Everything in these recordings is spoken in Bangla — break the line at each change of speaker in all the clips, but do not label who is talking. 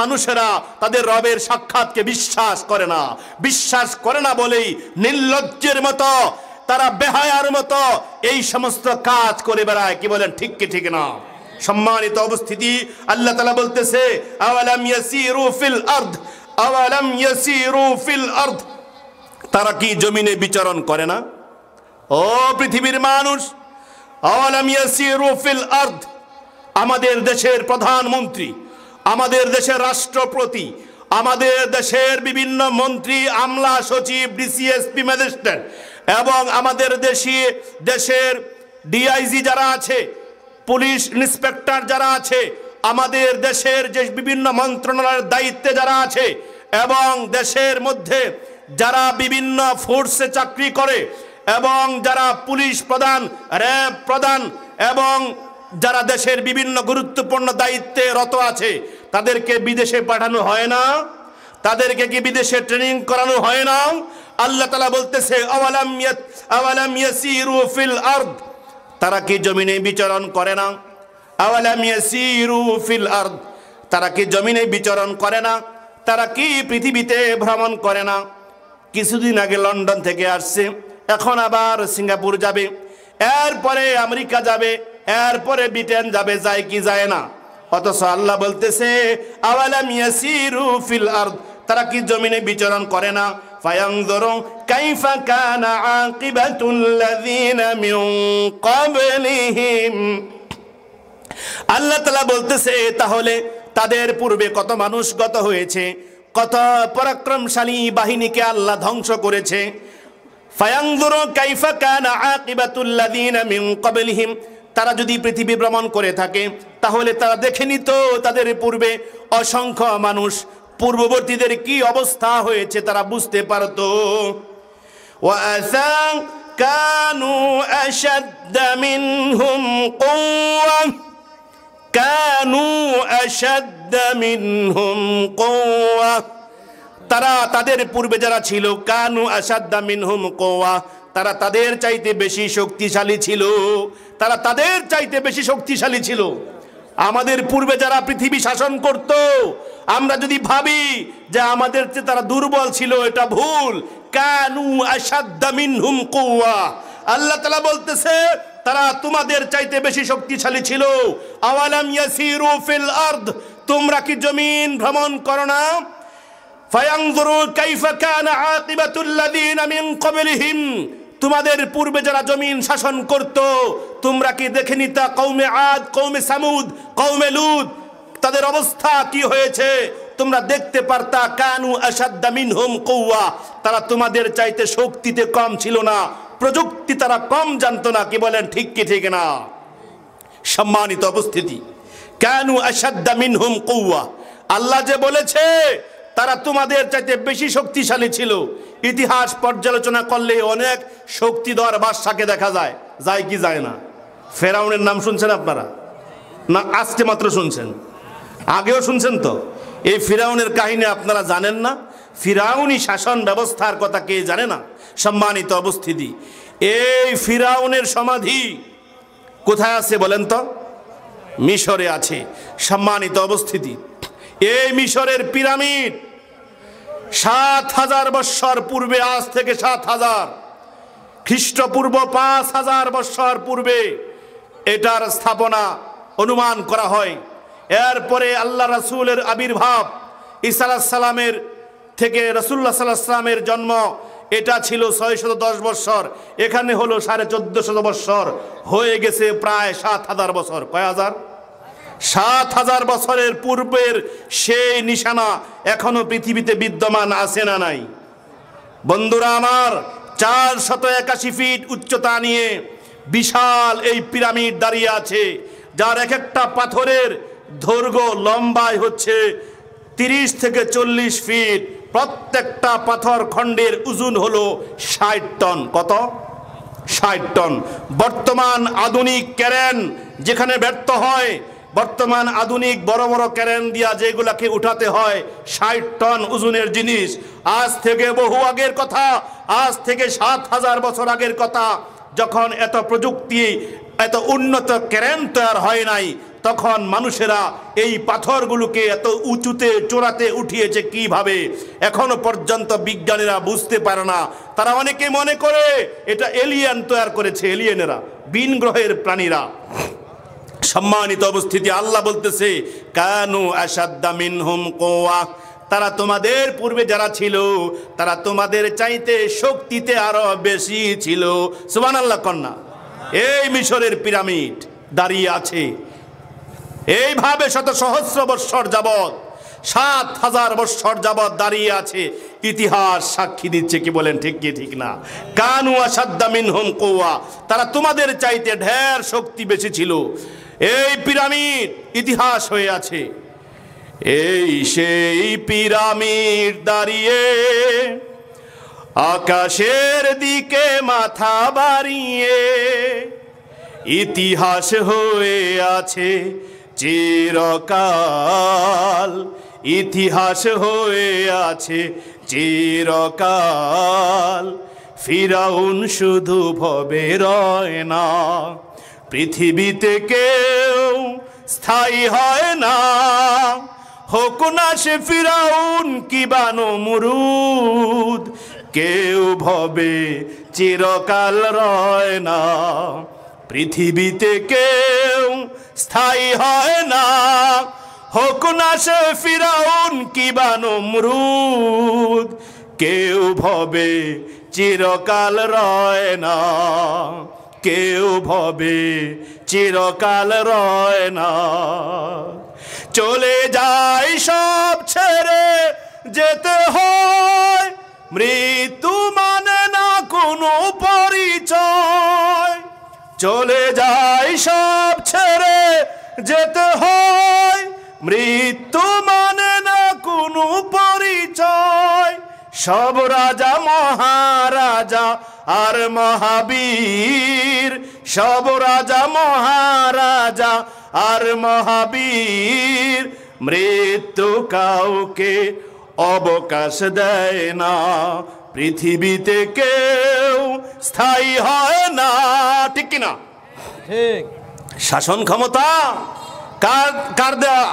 মানুষেরা তাদের রবের সাক্ষাৎকে বিশ্বাস করে না বলেই নির্লজ্জের মতো, তারা বেহায়ার মতো এই সমস্ত কাজ করে বেড়ায়। কি বলেন, ঠিক কি ঠিক না? সম্মানিত উপস্থিতি, আল্লাহ তাআলা বলতেছে আওয়ালাম ইয়াসিরু ফিল আরদ, তারা কি জমিনে বিচরণ করে না? ও পৃথিবীর মানুষ, আওয়ালাম ইয়াসিরু ফিল আরদ, আমাদের দেশের প্রধানমন্ত্রী, আমাদের দেশের রাষ্ট্রপতি, আমাদের দেশের বিভিন্ন মন্ত্রী, আমলা, সচিব, ডিসিএসপি, ম্যাজিস্ট্রেট এবং আমাদের দেশের ডিআইজি যারা আছে, পুলিশ ইন্সপেক্টর যারা আছে, আমাদের দেশের যে বিভিন্ন মন্ত্রণালয়ের দায়িত্বে যারা আছে এবং দেশের মধ্যে যারা বিভিন্ন ফোর্সে চাকরি করে এবং যারা পুলিশ প্রধান, র্যাব প্রধান এবং যারা দেশের বিভিন্ন গুরুত্বপূর্ণ দায়িত্বে রত আছে, তাদেরকে বিদেশে পাঠানো হয় না? তাদেরকে কি বিদেশে ট্রেনিং করানো হয় না? আল্লাহ তাআলা বলতেছে আওয়ালাম ইয়াসিরু ফিল আরদ, তারা কি জমিনে বিচরণ করে না? আওয়ালাম ইয়াসিরু ফিল আরদ, তারা কি জমিনে বিচরণ করে না? তারা কি পৃথিবীতে ভ্রমণ করে না? কিছুদিন আগে লন্ডন থেকে আসছে, এখন আবার সিঙ্গাপুর যাবে, এরপরে আমেরিকা যাবে, এরপরে ব্রিটেন যাবে, যায় কি যায় না? অথচ আল্লাহ বলতেছে আওয়ালাম ইয়াসিরু ফিল আরদ, তারা কি জমিনে বিচরণ করে না? ফায়ানজুরু কাইফা কানা আকিবাতুল লাযিনা মিন ক্বাবলিহিম, আল্লাহ তাআলা বলতেছে তাহলে তাদের পূর্বে কত মানুষ গত হয়েছে, কত পরাক্রমশালী বাহিনীকে আল্লাহ ধ্বংস করেছে। ফায়ানজুরু কাইফা কানা আকিবাতুল লাযিনা মিন ক্বাবলিহিম, তারা যদি পৃথিবী ভ্রমণ করে থাকে তাহলে তারা দেখে নিত তাদের পূর্বে অসংখ্য মানুষ, পূর্ববর্তীদের কি অবস্থা হয়েছে তারা বুঝতে পারত। ওয়াসা কানু আশাদ্দা মিনহুম কুওয়া, কানু আশাদ্দা মিনহুম কুওয়া, তারা তাদের পূর্বে যারা ছিল, কানু আশাদ্দা মিনহুম কুওয়া, তারা তাদের চাইতে বেশি শক্তিশালী ছিল, তারা তাদের চাইতে বেশি শক্তিশালী ছিল। আমাদের পূর্বে যারা পৃথিবী শাসন করত, আমরা যদি ভাবি যে আমাদের চেয়ে তারা দুর্বল ছিল, এটা ভুল। কানু আশাদ্দা মিনহুম কুওয়া, আল্লাহ তাআলা বলতেছে তারা তোমাদের চাইতে বেশি শক্তিশালী ছিল। আওয়ালাম ইয়াসিরু ফিল আরদ, তোমরা কি জমিন ভ্রমণ করো না? ফায়ানজুরু কাইফা কানা আকিবাতুল লাযিনা মিন ক্বাবলিহিম, তোমাদের পূর্বে যারা জমিন শাসন করত তোমরা কি দেখে নিতা কওমে আদ, কওমে সামুদ, কওমে লূত, তাদের অবস্থা কি হয়েছে তোমরা দেখতে পারতা। কানু আশাদ্দা মিনহুম কুওয়া, তারা তোমাদের চাইতে শক্তিতে কম ছিল না, প্রযুক্তি তারা কম জানতো না। কি বলেন, ঠিক কি ঠিক না? সম্মানিত উপস্থিতি, কানু আশাদ্দা মিনহুম কুওয়া, আল্লাহ যে বলেছে তারা তোমাদের চাইতে বেশি শক্তিশালী ছিল। ইতিহাস পর্যালোচনা করলে অনেক শক্তিধর বাদশাকে দেখা যায়, যায় কি যায় না? ফেরাউনের নাম শুনছেন আপনারা না? আজকে মাত্র শুনছেন? আগেও শুনছেন তো? এই ফিরাউনের কাহিনী আপনারা জানেন না? ফিরাউনি শাসন ব্যবস্থার কথা কে জানে না? সম্মানিত উপস্থিতি, এই ফিরাউনের সমাধি কোথায় আছে বলেন তো? মিশরে আছে। সম্মানিত উপস্থিতি, এই মিশরের পিরামিড ৭,০০০ বৎসর পূর্বে, আজ থেকে ৭,০০০ খ্রিস্টপূর্ব ৫,০০০ বৎসর পূর্বে এটার স্থাপনা অনুমান করা হয়। এরপরে আল্লাহ রাসূলের আবির্ভাব, ঈসা আলাইহিস সালামের থেকে রাসূলুল্লাহ সাল্লাল্লাহু আলাইহি ওয়াসাল্লামের জন্ম, এটা ছিল ৬১০ বৎসর, এখানে হলো ১৪৫০ বৎসর, হয়ে গেছে প্রায় ৭,০০০ বছর। কয় হাজার? ৭,০০০ বছরের পূর্বের সেই নিশানা এখনো পৃথিবীতে বিদ্যমান আছে না নাই? বন্ধুরা আমার, ৪৮১ ফিট উচ্চতা নিয়ে বিশাল এই পিরামিড দাঁড়িয়ে আছে, যার এক একটা পাথরের দৈর্ঘ্য লম্বায় হচ্ছে ৩০ থেকে ৪০ ফিট। প্রত্যেকটা পাথর খণ্ডের ওজন হলো ৬০ টন। কত? ৬০ টন। বর্তমান আধুনিক ক্রেন যেখানে ব্যর্থ হয়, বর্তমান আধুনিক বড় বড় ক্রেন দিয়া যেগুলাকে উঠাতে হয় ৬০ টন ওজনের জিনিস, আজ থেকে বহু আগের কথা, আজ থেকে ৭,০০০ বছর আগের কথা, যখন এত প্রযুক্তি, এত উন্নত ক্রেন তৈরি হয় নাই, তখন মানুষেরা এই পাথরগুলোকে এত উঁচুতে চূড়াতে উঠিয়েছে কিভাবে, এখনো পর্যন্ত বিজ্ঞানীরা বুঝতে পারে না। তারা অনেকে মনে করে এটা এলিয়েন তৈরি করেছে, এলিয়েনেরা, ভিন গ্রহের প্রাণীরা। সম্মানিত উপস্থিতি, আল্লাহ বলতেছে কানু আশাদ্দা মিনহুম কুওয়া, তারা তোমাদের পূর্বে যারা ছিল তারা তোমাদের চাইতে শক্তিতে আরো বেশি ছিল। সুবহানাল্লাহ কন্যা। এই মিশরের পিরামিড দাঁড়িয়ে আছে এইভাবে শত সহস্র বৎসর যাবৎ, ৭,০০০ বৎসর যাবৎ দাঁড়িয়ে আছে। ইতিহাস সাক্ষী দিচ্ছে, কি বলেন ঠিক কি ঠিক না? কানু আশাদ্দা মিনহুম কুওয়া, তারা তোমাদের চাইতে ঢের শক্তি বেশি ছিল। এই পিরামিড ইতিহাস হয়ে আছে। এই সেই পিরামিড দাঁড়িয়ে আকাশের দিকে মাথা বাড়িয়ে ইতিহাস হয়ে আছে চিরকাল, ইতিহাস হয়ে আছে চিরকাল। ফিরাউন শুধু ভবে রয় না, পৃথিবীতে কেউ স্থায়ী হয় না। হোক না সে ফিরাউন কিবা নমরুদ, কেউ ভবে চিরকাল রয় না। পৃথিবীতে কেউ স্থায়ী হয় না, হোক না সে ফিরাউন কিবা নমরুদ, কেউ ভবে চিরকাল রয় না, কেউ ভবে চিরকাল রয় না। চলে যায় সব ছেড়ে যেতে হয়, মৃত্যু মানে না কোনো পরিচয়। চলে যায় সব ছেড়ে যেতে হয়, মৃত্যু মানে না কোনো পরিচয়। সব রাজা মহারাজা আর মহাবীর, সব রাজা মহারাজা আর মহাবীর, মৃত্যু কাউকে অবকাশ দেয় না। পৃথিবীতে কেউ স্থায়ী হয় না, ঠিক কিনা?
ঠিক।
শাসন ক্ষমতা কার দেওয়া?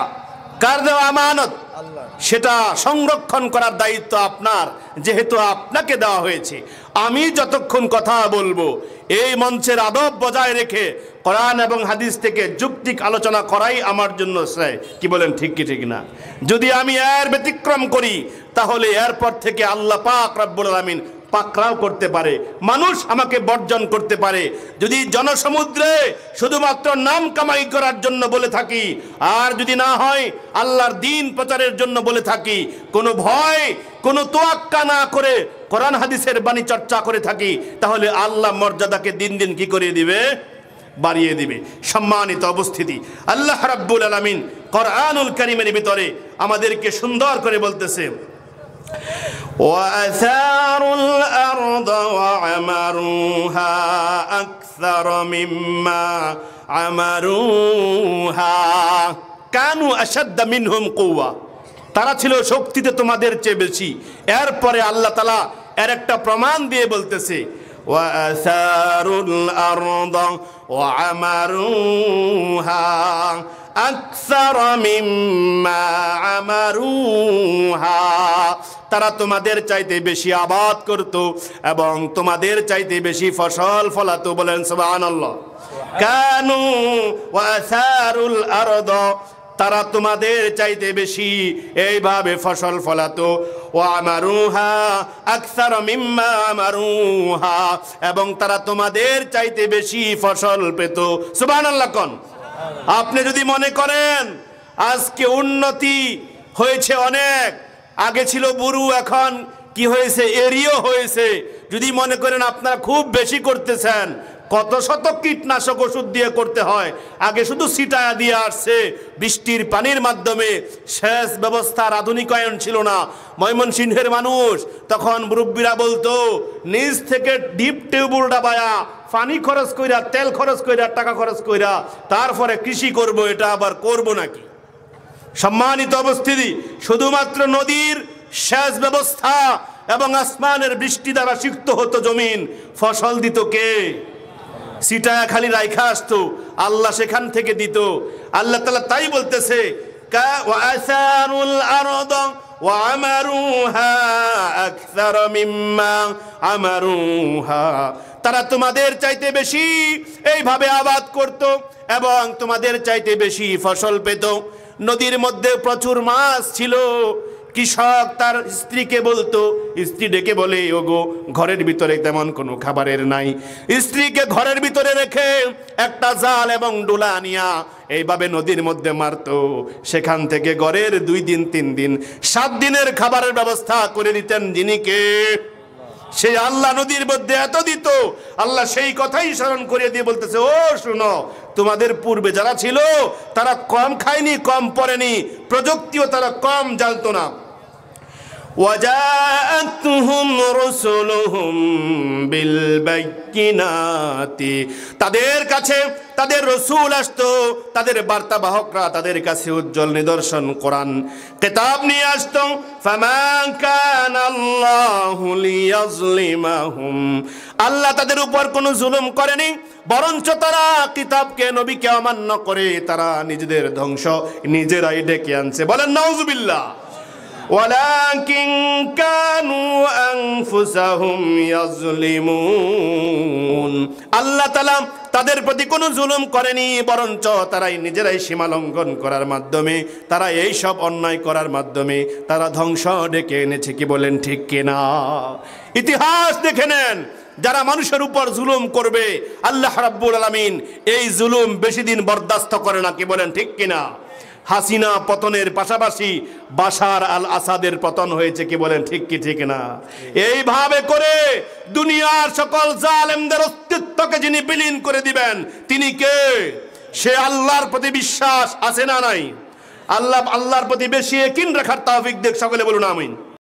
কার দেওয়া আমানত? সেটা সংরক্ষণ করার দায়িত্ব আপনার, যেহেতু আপনাকে দেওয়া হয়েছে। আমি যতক্ষণ কথা বলবো এই মঞ্চের আদব বজায় রেখে কোরআন এবং হাদিস থেকে যৌক্তিক আলোচনা করাই আমার জন্য শ্রেয়। কি বলেন ঠিক কি ঠিক না? যদি আমি এর ব্যতিক্রম করি তাহলে এরপর থেকে আল্লাহ পাক রব্বুল আলামিন পাকড়াও করতে পারে, মানুষ আমাকে বর্জন করতে পারে। যদি জনসমুদ্রে শুধুমাত্র নাম কামাই করার জন্য বলে থাকি, আর যদি না হয় আল্লাহর দ্বীন প্রচারের জন্য বলে থাকি, কোনো ভয় কোনো তোয়াক্কা না করে কোরআন হাদিসের বাণী চর্চা করে থাকি, তাহলে আল্লাহ মর্যাদাকে দিন দিন কি করে দিবে? বাড়িয়ে দিবে। সম্মানিত উপস্থিতি, আল্লাহ রাব্বুল আলামিন কোরআনুল কারীমের ভিতরে আমাদেরকে সুন্দর করে বলতেছে وَأَثَارُوا الْأَرْضَ وَعَمَرُوهَا أَكْثَرَ مِمَّا عَمَرُوهَا كَانُوا أَشَدَّ مِنْهُمْ قُوَّةً, তারা ছিল শক্তিতে তোমাদের চেয়ে বেশি। এরপরে আল্লাহ তাআলা এর একটা প্রমাণ দিয়ে বলতেছে وَأَثَارُوا الْأَرْضَ وَعَمَرُوهَا أَكْثَرَ مِمَّا عَمَرُوهَا, তারা তোমাদের চাইতে বেশি আবাদ করত এবং তোমাদের চাইতে বেশি ফসল ফলাতো। বলেন সুবহানাল্লাহ। কানু ওয়াসারুল আরদ, তারা তোমাদের চাইতে বেশি এইভাবে ফসল ফলাতো। ওয়া আমারুহা আকসার মিম্মা আমারুহা, এবং তারা তোমাদের চাইতে বেশি ফসল পেত। সুবহানাল্লাহ কোন? আপনি যদি মনে করেন আজকে উন্নতি হয়েছে অনেক, আগে ছিল বুরু এখন কি হয়েছে? এরিও হয়েছে। যদি মনে করেন আপনারা খুব বেশি করতেছেন, কত শত কীটনাশক ওষুধ দিয়ে করতে হয়। আগে শুধু ছিটায়া দিয়ে আসছে বৃষ্টির পানির মাধ্যমে, সেচ ব্যবস্থার আধুনিকায়ন ছিল না। ময়মনসিংহের মানুষ তখন মুরব্বীরা বলতো নিজ থেকে ডিপ টিউবওয়েল ডাবায়া পানি খরচ কইরা, তেল খরচ কইরা, টাকা খরচ কইরা তারপরে কৃষি করব, এটা আবার করব নাকি? সম্মানিত উপস্থিতি, শুধুমাত্র নদীর সেচ ব্যবস্থা এবং আসমানের বৃষ্টি দ্বারা সিক্ত হতো জমিন, ফসল দিত কে? সিটায়া খালি রাইখা আসতো। আল্লাহ সেখান থেকে দিত। আল্লাহ তাআলা তাই বলতেছে ওয়াসারুল আরদ ওয়ামারুহা আকসার মিম্মা আমারুহা, তারা তোমাদের চাইতে বেশি এইভাবে আবাদ করত এবং তোমাদের চাইতে বেশি ফসল পেত। নদীর মধ্যে প্রচুর মাছ ছিল। কৃষক তার স্ত্রীকে বলতো, স্ত্রী ডেকে বলে, ওগো ঘরের ভিতরে তেমন কোনো খাবারের নাই। স্ত্রীকে ঘরের ভিতরে রেখে একটা জাল এবং ডোলা আনিয়া এইভাবে নদীর মধ্যে মারতো। সেখান থেকে ঘরের 2 দিন 3 দিন 7 দিনের খাবারের ব্যবস্থা করে দিতেন যিনি কে? সেই আল্লাহ। নদীর মধ্যে এত দিত। আল্লাহ সেই কথাই স্মরণ করিয়ে দিয়ে বলতেছে, ও শুনো, তোমাদের পূর্বে যারা ছিল তারা কম খায়নি, কম পড়েনি, প্রযুক্তিও তারা কম জানতো না। ওয়াজাআতুহুম রাসূলুহুম বিল বাইয়িনাতি, তাদের কাছে তাদের রাসূল আসতো, তাদের বার্তাবাহকরা তাদের কাছে উজ্জ্বল নিদর্শন কোরআন কিতাব নিয়ে আসতো। ফামা কানাল্লাহু লিয়াজলিমাহুম, আল্লাহ তাদের উপর কোনো জুলুম করেনি, বরঞ্চ তারা কিতাবকে নবীকে অমান্য করে তারা নিজেদের ধ্বংস নিজেরাই ডেকে আনছে। বলেন নাউজুবিল্লাহ। ওয়ালাকিন কানু আনফুসাহুম ইয়াজলিমুন, আল্লাহ তাআলা তাদের প্রতি কোনো জুলুম করেনি, বরঞ্চ তারাই নিজেরাই সীমা লঙ্ঘন করার মাধ্যমে, তারা এই সব অন্যায় করার মাধ্যমে তারা ধ্বংস ডেকে এনেছে। কি বলেন ঠিক কিনা? ইতিহাস দেখে নেন, যারা মানুষের উপর জুলুম করবে আল্লাহ রাব্বুল আলামিন এই জুলুম বেশি দিন বরদাস্ত করে না। কি বলেন ঠিক কিনা? হাসিনা পতনের পাশাপাশি বাশার আল আসাদের পতন হয়েছে। কি বলেন ঠিক কি ঠিক না? এইভাবে করে দুনিয়ার সকল জালেমদের অস্তিত্বকে যিনি বিলীন করে দিবেন তিনি কে? সে আল্লাহর প্রতি বিশ্বাস আছে না নাই? আল্লাহর প্রতি বেশি ইয়াকিন রাখার তৌফিক দেখ। সকলে বলুন আমিন।